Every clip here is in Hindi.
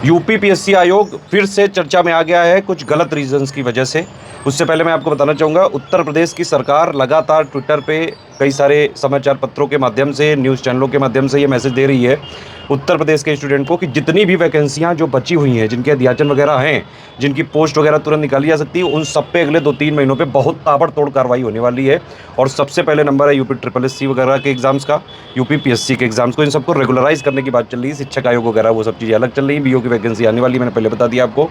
यूपी पीएससी आयोग फिर से चर्चा में आ गया है कुछ गलत रीजंस की वजह से। उससे पहले मैं आपको बताना चाहूँगा, उत्तर प्रदेश की सरकार लगातार ट्विटर पे कई सारे समाचार पत्रों के माध्यम से, न्यूज़ चैनलों के माध्यम से ये मैसेज दे रही है उत्तर प्रदेश के स्टूडेंट को कि जितनी भी वैकेंसियाँ जो बची हुई हैं, जिनके अध्याचन वगैरह हैं, जिनकी पोस्ट वगैरह तुरंत निकाली जा सकती है, उन सब पे अगले 2-3 महीनों पे बहुत ताबड़तोड़ कार्रवाई होने वाली है। और सबसे पहले नंबर है यूपी ट्रिपल एससी वगैरह के एग्जाम्स का, यूपी पीएससी के एग्जाम्स को, इन सबको रेगुलराइज करने की बात चल रही है। शिक्षक आयोग वगैरह वो सब चीज़ें अलग चल रही हैं। बीओ की वैकेंसी आने वाली, मैंने पहले बता दिया आपको।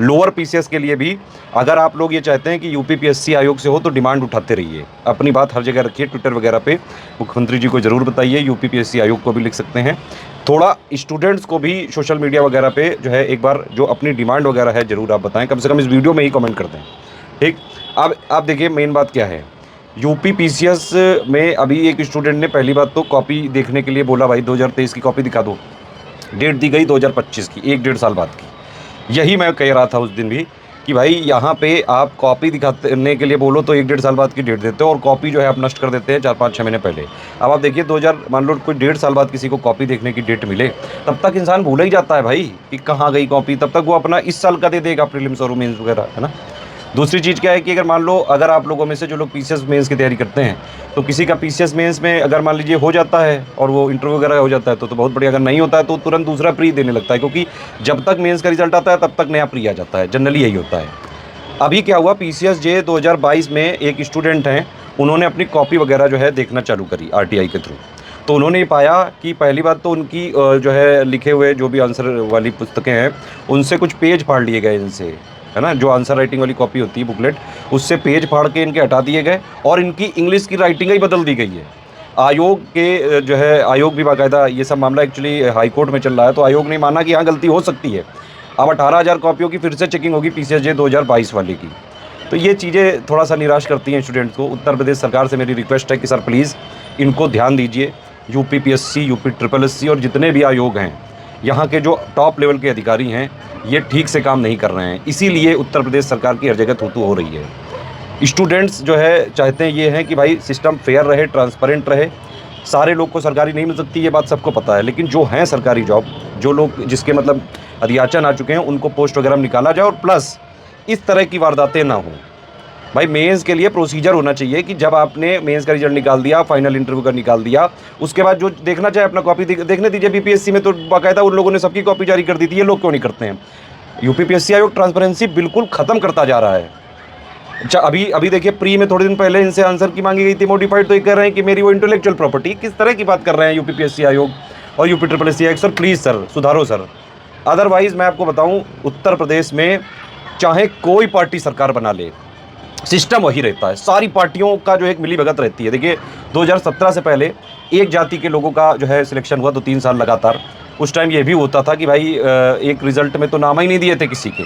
लोअर पीसीएस के लिए भी अगर आप लोग ये चाहते हैं कि यूपी पीएससी आयोग से हो तो डिमांड उठाते रहिए, अपनी बात हर जगह रखिए, ट्विटर वगैरह पे मुख्यमंत्री जी को ज़रूर बताइए, यूपी पीएससी आयोग को भी लिख सकते हैं। थोड़ा स्टूडेंट्स को भी सोशल मीडिया वगैरह पे जो है एक बार जो अपनी डिमांड वगैरह है ज़रूर आप बताएं, कम से कम इस वीडियो में ही कमेंट कर दें। ठीक, अब आप देखिए मेन बात क्या है। यूपी पीसीएस में अभी एक स्टूडेंट ने पहली बात तो कॉपी देखने के लिए बोला, भाई 2023 की कॉपी दिखा दो। डेट दी गई 2025 की, 1-1.5 साल बाद की। यही मैं कह रहा था उस दिन भी कि भाई यहाँ पे आप कॉपी दिखाने के लिए बोलो तो 1-1.5 साल बाद की डेट देते हो, और कॉपी जो है आप नष्ट कर देते हैं 4-5-6 महीने पहले। अब आप देखिए 2000 मान लो कोई 1.5 साल बाद किसी को कॉपी देखने की डेट मिले, तब तक इंसान भूल ही जाता है भाई कि कहाँ गई कॉपी। तब तक वो अपना इस साल का दे देगा, प्रीलिम्स और मेंस वगैरह, है ना। दूसरी चीज़ क्या है कि अगर मान लो अगर आप लोगों में से जो लोग पीसीएस मेंस की तैयारी करते हैं, तो किसी का पीसीएस मेंस में अगर मान लीजिए हो जाता है और वो इंटरव्यू वगैरह हो जाता है तो बहुत बढ़िया। अगर नहीं होता है तो तुरंत दूसरा प्री देने लगता है, क्योंकि जब तक मेंस का रिजल्ट आता है तब तक नया प्री आ जाता है, जनरली यही होता है। अभी क्या हुआ, पीसीएस जे 2022 में एक स्टूडेंट हैं, उन्होंने अपनी कॉपी वगैरह जो है देखना चालू करी आरटीआई के थ्रू। तो उन्होंने ये पाया कि पहली बात तो उनकी जो है लिखे हुए जो भी आंसर वाली पुस्तकें हैं, उनसे कुछ पेज फाड़ लिए गए इनसे, है ना। जो आंसर राइटिंग वाली कॉपी होती है बुकलेट, उससे पेज फाड़ के इनके हटा दिए गए और इनकी इंग्लिश की राइटिंग ही बदल दी गई है। आयोग के जो है, आयोग भी बाकायदा, ये सब मामला एक्चुअली हाई कोर्ट में चल रहा है, तो आयोग ने माना कि हाँ गलती हो सकती है। अब 18,000 कॉपियों की फिर से चेकिंग होगी पीसीएस जे 2022 वाले की। तो ये चीज़ें थोड़ा सा निराश करती हैं स्टूडेंट्स को। उत्तर प्रदेश सरकार से मेरी रिक्वेस्ट है कि सर प्लीज़ इनको ध्यान दीजिए। UP PSC, UP triple SC और जितने भी आयोग हैं, यहाँ के जो टॉप लेवल के अधिकारी हैं, ये ठीक से काम नहीं कर रहे हैं। इसीलिए उत्तर प्रदेश सरकार की हर जगह थू-थू हो रही है। स्टूडेंट्स जो है चाहते हैं ये हैं कि भाई सिस्टम फेयर रहे, ट्रांसपेरेंट रहे। सारे लोग को सरकारी नहीं मिल सकती, ये बात सबको पता है, लेकिन जो हैं सरकारी जॉब, जो लोग जिसके मतलब अधियाचन आ चुके हैं, उनको पोस्ट वगैरह निकाला जाए और प्लस इस तरह की वारदातें ना हों। भाई मेंस के लिए प्रोसीजर होना चाहिए कि जब आपने मेंस का रिजल्ट निकाल दिया, फाइनल इंटरव्यू का निकाल दिया, उसके बाद जो देखना चाहे अपना कॉपी देखने दीजिए। बीपीएससी में तो बाकायदा उन लोगों ने सबकी कॉपी जारी कर दी थी, ये लोग क्यों नहीं करते हैं। यूपी पीएससी आयोग ट्रांसपेरेंसी बिल्कुल ख़त्म करता जा रहा है। अच्छा, अभी अभी देखिए प्री में थोड़े दिन पहले इनसे आंसर की मांगी गई थी मॉडिफाइड, तो ये कह रहे हैं कि मेरी वो इंटेलेक्चुअल प्रॉपर्टी। किस तरह की बात कर रहे हैं यूपी पीएससी आयोग और यूपी ट्रिपल एससी आयोग। सर प्लीज़ सर सुधारो सर। अदरवाइज़ मैं आपको बताऊं, उत्तर प्रदेश में चाहे कोई पार्टी सरकार बना ले, सिस्टम वही रहता है। सारी पार्टियों का जो एक मिली भगत रहती है। देखिए 2017 से पहले एक जाति के लोगों का जो है सिलेक्शन हुआ, तो 3 साल लगातार। उस टाइम ये भी होता था कि भाई एक रिजल्ट में तो नाम ही नहीं दिए थे किसी के,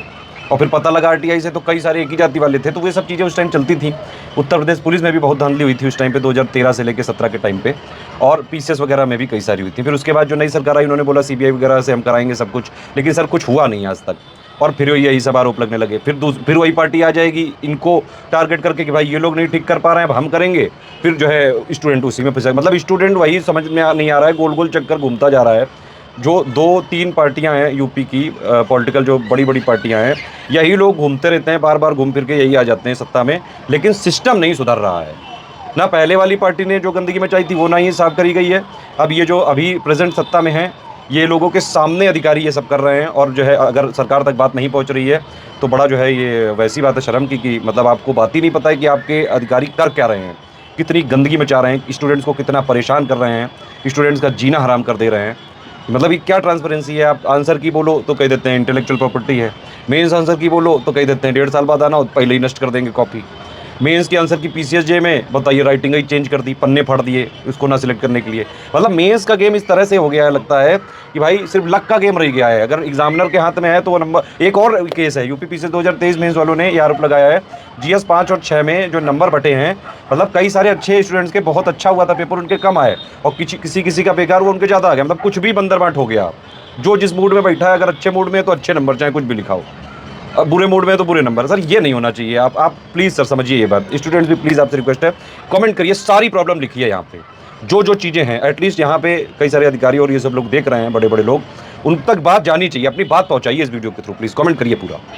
और फिर पता लगा आरटीआई से तो कई सारे एक ही जाति वाले थे। तो ये सब चीज़ें उस टाइम चलती थी। उत्तर प्रदेश पुलिस में भी बहुत धांधली हुई थी उस टाइम पे, 2013 से लेकर 17 के टाइम पे, और पीसीएस वगैरह में भी कई सारी हुई थी। फिर उसके बाद जो नई सरकार आई, उन्होंने बोला सीबीआई वगैरह से हम कराएंगे सब कुछ, लेकिन सर कुछ हुआ नहीं आज तक। और फिर यही सब आरोप लगने लगे। फिर वही पार्टी आ जाएगी इनको टारगेट करके कि भाई ये लोग नहीं ठीक कर पा रहे हैं, अब हम करेंगे। फिर जो है स्टूडेंट उसी में फंसा, मतलब स्टूडेंट वही समझ में नहीं आ रहा है, गोल गोल चक्कर घूमता जा रहा है। जो 2-3 पार्टियां हैं यूपी की, पॉलिटिकल जो बड़ी बड़ी पार्टियां हैं, यही लोग घूमते रहते हैं, बार बार घूम फिर के यही आ जाते हैं सत्ता में, लेकिन सिस्टम नहीं सुधर रहा है ना। पहले वाली पार्टी ने जो गंदगी मचाई थी वो ना ही साफ करी गई है। अब ये जो अभी प्रेजेंट सत्ता में है, ये लोगों के सामने अधिकारी ये सब कर रहे हैं, और जो है अगर सरकार तक बात नहीं पहुंच रही है तो बड़ा जो है ये वैसी बात है शर्म की, कि मतलब आपको बात ही नहीं पता है कि आपके अधिकारी कर क्या रहे हैं, कितनी गंदगी मचा रहे हैं, स्टूडेंट्स को कितना परेशान कर रहे हैं, स्टूडेंट्स का जीना हराम कर दे रहे हैं। मतलब ये क्या ट्रांसपेरेंसी है। आप आंसर की बोलो तो कह देते हैं इंटेलेक्चुअल प्रॉपर्टी है, मेंस आंसर की बोलो तो कह देते हैं 1.5 साल बाद आना हो, पहले ही नष्ट कर देंगे कॉपी। मेंस के आंसर की पीसीएस जे में बताइए राइटिंग ही चेंज कर दी, पन्ने फाड़ दिए उसको ना सिलेक्ट करने के लिए। मतलब मेंस का गेम इस तरह से हो गया है, लगता है कि भाई सिर्फ लक का गेम रह गया है। अगर एग्जामिनर के हाथ में है तो वो नंबर। एक और केस है, यूपी पीसीएस 2023 मेंस वालों ने ये आरोप लगाया है, जीएस 5 और 6 में जो नंबर बटे हैं, मतलब कई सारे अच्छे स्टूडेंट्स के बहुत अच्छा हुआ था पेपर, उनके कम आए, और किसी का बेकार हुआ, उनके ज़्यादा आ गया। मतलब कुछ भी बंदरबाट हो गया। जो जिस मूड में बैठा है, अगर अच्छे मूड में है तो अच्छे नंबर, चाहे कुछ भी लिखा हो, अब बुरे मूड में है तो बुरे नंबर। सर ये नहीं होना चाहिए। आप प्लीज़ सर समझिए ये बात। स्टूडेंट्स भी प्लीज़ आपसे रिक्वेस्ट है, कमेंट करिए, सारी प्रॉब्लम लिखिए यहाँ पे। जो चीज़ें हैं एटलीस्ट यहाँ पे कई सारे अधिकारी और ये सब लोग देख रहे हैं, बड़े-बड़े लोग, उन तक बात जानी चाहिए, अपनी बात पहुँचाइए इस वीडियो के थ्रू प्लीज़, कमेंट करिए पूरा।